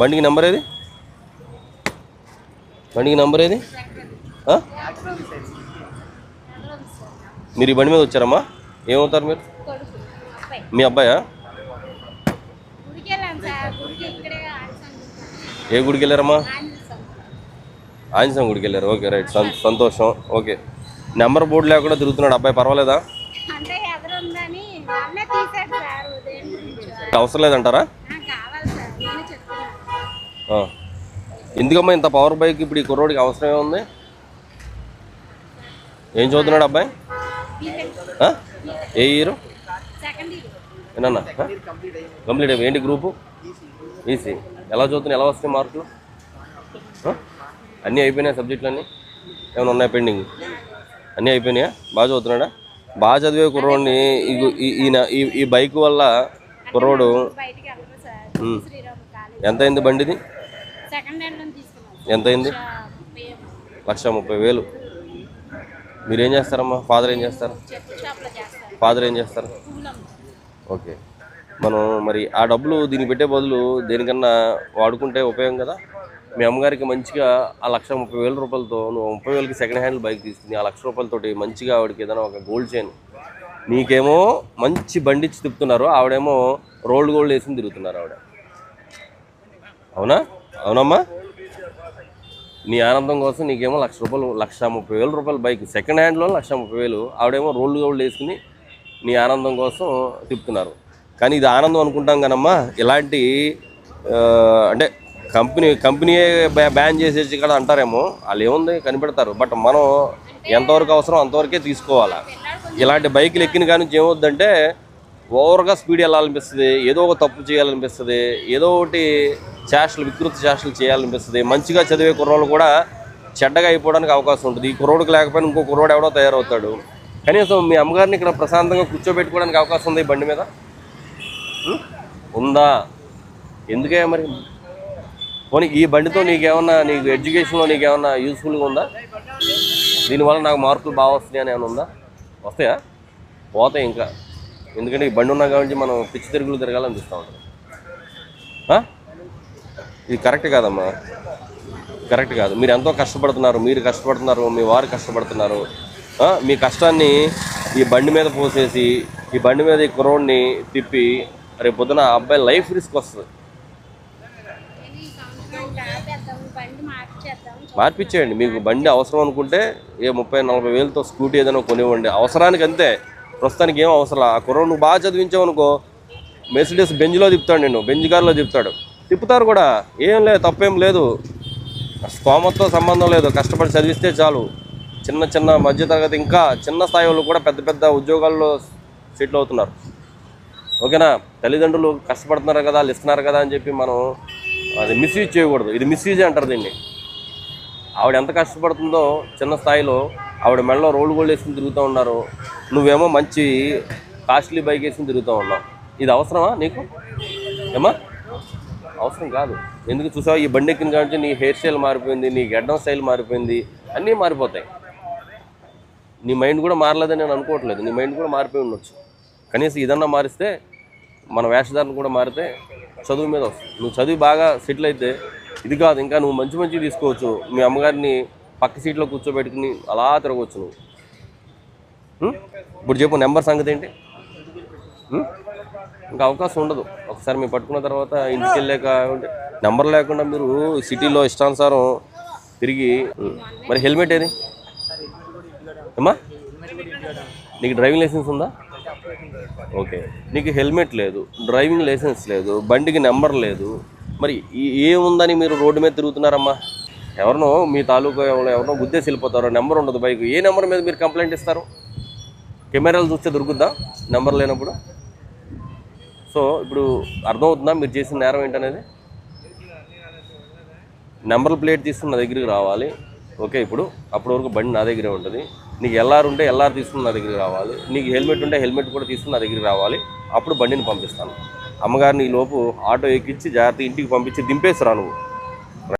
బండికి నెంబర్ ఏది? బండికి నెంబర్ ఏది? మీరు ఈ బండి మీద వచ్చారమ్మా? ఏమవుతారు మీరు? మీ అబ్బాయా? ఏ గుడికి వెళ్ళారమ్మా? ఆంజనేయ గుడికి వెళ్ళారు. ఓకే రైట్, సంతోషం. ఓకే, నెంబర్ బోర్డు లేకుండా తిరుగుతున్నాడు అబ్బాయి, పర్వాలేదా? అవసరం లేదంటారా? ఎందుకమ్మా ఇంత పవర్ బైక్ ఇప్పుడు ఈ కుర్రోడికి అవసరమే ఉంది? ఏం చదువుతున్నాడు అబ్బాయి? ఏ ఇయర్? ఏనన్నా కంప్లీట్ అయిపోయి ఏంటి గ్రూపు? ఈసీ. ఎలా చదువుతున్నాయి? ఎలా వస్తాయి మార్కులు? అన్నీ అయిపోయినాయి సబ్జెక్టులు అన్నీ? ఏమైనా ఉన్నాయి పెండింగ్? అన్నీ అయిపోయినాయా? బాగా చదువుతున్నాడా? బాగా చదివే కుర్రోడిని ఈ బైక్ వల్ల కుర్రోడు ఎంత అయింది బండిది? ఎంత అయింది? 1,30,000. మీరేం చేస్తారమ్మా? ఫాదర్ ఏం చేస్తారు? ఫాదర్ ఏం చేస్తారు? ఓకే, మనం మరి ఆ డబ్బులు దీనికి పెట్టే బదులు దేనికన్నా వాడుకుంటే ఉపయోగం కదా. మీ అమ్మగారికి మంచిగా ఆ 1,30,000 రూపాయలతో నువ్వు 30,000కి సెకండ్ హ్యాండ్ బైక్ తీసుకుని ఆ 1,00,000 రూపాయలతోటి మంచిగా ఆవిడకి ఏదైనా ఒక గోల్డ్ చైన్, నీకేమో మంచి బండి ఇచ్చి తిప్పుతున్నారు, ఆవిడేమో రోల్డ్ గోల్డ్ వేసి తిరుగుతున్నారు ఆవిడ. అవునా? అవునమ్మా. నీ ఆనందం కోసం నీకేమో 1,00,000 రూపాయలు, 1,30,000 రూపాయల బైక్ సెకండ్ హ్యాండ్లో 1,30,000, ఆవిడేమో రోల్డ్ గోల్డ్ వేసుకుని నీ ఆనందం కోసం తిప్పుతున్నారు. కానీ ఇది ఆనందం అనుకుంటాం కానమ్మా, ఇలాంటి అంటే కంపెనీయే బ్యాన్ చేసేసి ఇక్కడ అంటారేమో, వాళ్ళు ఏముంది కనిపెడతారు. బట్ మనం ఎంతవరకు అవసరం అంతవరకే తీసుకోవాలా. ఇలాంటి బైకులు ఎక్కిన కానీ నుంచి ఏమవుద్దంటే ఓవర్గా స్పీడ్ వెళ్ళాలనిపిస్తుంది, ఏదో ఒక తప్పు చేయాలనిపిస్తుంది, ఏదో ఒకటి వికృతి చేష్టలు చేయాలనిపిస్తుంది. మంచిగా చదివే కుర్రోళ్ళు కూడా చెడ్డగా అయిపోవడానికి అవకాశం ఉంటుంది. ఈ కుర్రోడికి లేకపోయినా ఇంకో కుర్రోడు ఎవడో తయారవుతాడు. కనీసం మీ అమ్మగారిని ఇక్కడ ప్రశాంతంగా కూర్చోబెట్టుకోవడానికి అవకాశం ఉంది ఈ బండి మీద ఉందా? ఎందుకే మరి? పోనీ ఈ బండితో నీకు ఎడ్యుకేషన్లో నీకేమన్నా యూస్ఫుల్గా ఉందా? దీనివల్ల నాకు మార్కులు బాగా వస్తున్నాయి అని ఏమైనా ఉందా? వస్తాయా? పోతాయి ఇంకా. ఎందుకంటే ఈ బండి ఉన్నా కాబట్టి మనం పిచ్చి తిరుగులు తిరగాలనిపిస్తూ ఉంటుంది. ఇది కరెక్ట్ కాదమ్మా, కరెక్ట్ కాదు. మీరు ఎంతో కష్టపడుతున్నారు, మీ వారు కష్టపడుతున్నారు. మీ కష్టాన్ని ఈ బండి మీద పోసేసి ఈ బండి మీద ఈ కుర్రోడిని తిప్పి రేపు పొద్దున ఆ అబ్బాయి లైఫ్ రిస్క్ వస్తుంది. మార్పిచ్చేయండి. మీకు బండి అవసరం అనుకుంటే ఏ 30-40 వేలతో స్కూటీ ఏదైనా కొనివ్వండి, అవసరానికి అంతే. ప్రస్తుతానికి ఏం అవసరం. ఆ కుర్రోడు నువ్వు బాగా చదివించావు అనుకో, మెర్సిడీస్ బెంజ్లో తిప్పుతాడు, నేను బెంజ్ కార్లో తిప్పుతారు కూడా. ఏం లేదు, తప్పేం లేదు. స్తోమతతో సంబంధం లేదు, కష్టపడి చదివిస్తే చాలు. చిన్న మధ్యతరగతి ఇంకా చిన్న స్థాయి వాళ్ళు కూడా పెద్ద పెద్ద ఉద్యోగాల్లో సెటిల్ అవుతున్నారు. ఓకేనా? తల్లిదండ్రులు కష్టపడుతున్నారు కదా, వాళ్ళు ఇస్తున్నారు కదా అని చెప్పి మనం అది మిస్యూజ్ చేయకూడదు. ఇది మిస్యూజ్ అంటారు దీన్ని. ఆవిడ ఎంత కష్టపడుతుందో చిన్న స్థాయిలో, ఆవిడ మెడలో రోడ్డు గోల్డ్ వేసుకుని తిరుగుతూ ఉన్నారు, నువ్వేమో మంచి కాస్ట్లీ బైక్ వేసుకుని తిరుగుతూ ఉన్నావు. ఇది అవసరమా నీకు? ఏమా అవసరం కాదు. ఎందుకు చూసావు? ఈ బండి ఎక్కిన కాబట్టి నీ హెయిర్ స్టైల్ మారిపోయింది, నీ గడ్డం స్టైల్ మారిపోయింది, అన్నీ మారిపోతాయి. నీ మైండ్ కూడా మారలేదని నేను అనుకోవట్లేదు, నీ మైండ్ కూడా మారిపోయి ఉండొచ్చు. కనీసం ఇదన్నా మారిస్తే, మన వేషధారణ కూడా మారితే చదువు మీద వస్తుంది. నువ్వు చదివి బాగా సెటిల్ అయితే ఇది కాదు, ఇంకా నువ్వు మంచి తీసుకోవచ్చు. మీ అమ్మగారిని పక్క సీట్లో కూర్చోబెట్టుకుని అలా తిరగవచ్చు నువ్వు. ఇప్పుడు చెప్పు, నెంబర్ సంగతి ఏంటి? ఇంకా అవకాశం ఉండదు. ఒకసారి మీరు పట్టుకున్న తర్వాత ఇంటికి వెళ్ళాక నెంబర్ లేకుండా మీరు సిటీలో ఇష్టానుసారం తిరిగి. మరి హెల్మెట్ ఏది అమ్మా? నీకు డ్రైవింగ్ లైసెన్స్ ఉందా? ఓకే, నీకు హెల్మెట్ లేదు, డ్రైవింగ్ లైసెన్స్ లేదు, బండికి నెంబర్ లేదు, మరి ఏముందని మీరు రోడ్డు మీద తిరుగుతున్నారమ్మా? ఎవరినో మీ తాలూకా ఎవరినో గుద్దేసి వెళ్ళిపోతారో, నెంబర్ ఉండదు బైక్. ఏ నెంబర్ మీద మీరు కంప్లైంట్ ఇస్తారు? కెమెరాలు చూస్తే దొరుకుద్దా నెంబర్ లేనప్పుడు? సో ఇప్పుడు అర్థమవుతుందా మీరు చేసిన నేరం ఏంటనేది? నెంబర్ ప్లేట్ తీసుకుని నా దగ్గరికి రావాలి. ఓకే, ఇప్పుడు అప్పటి వరకు బండి నా దగ్గరే ఉంటుంది. నీకు ఎల్ఆర్ ఉంటే ఎల్ఆర్ తీసుకుని నా దగ్గరికి రావాలి. నీకు హెల్మెట్ ఉంటే హెల్మెట్ కూడా తీసుకుని నా దగ్గరికి రావాలి. అప్పుడు బండిని పంపిస్తాను. అమ్మగారిని ఈ లోపు ఆటో ఎక్కించి జాగ్రత్త ఇంటికి పంపించి దింపేసి రా నువ్వు.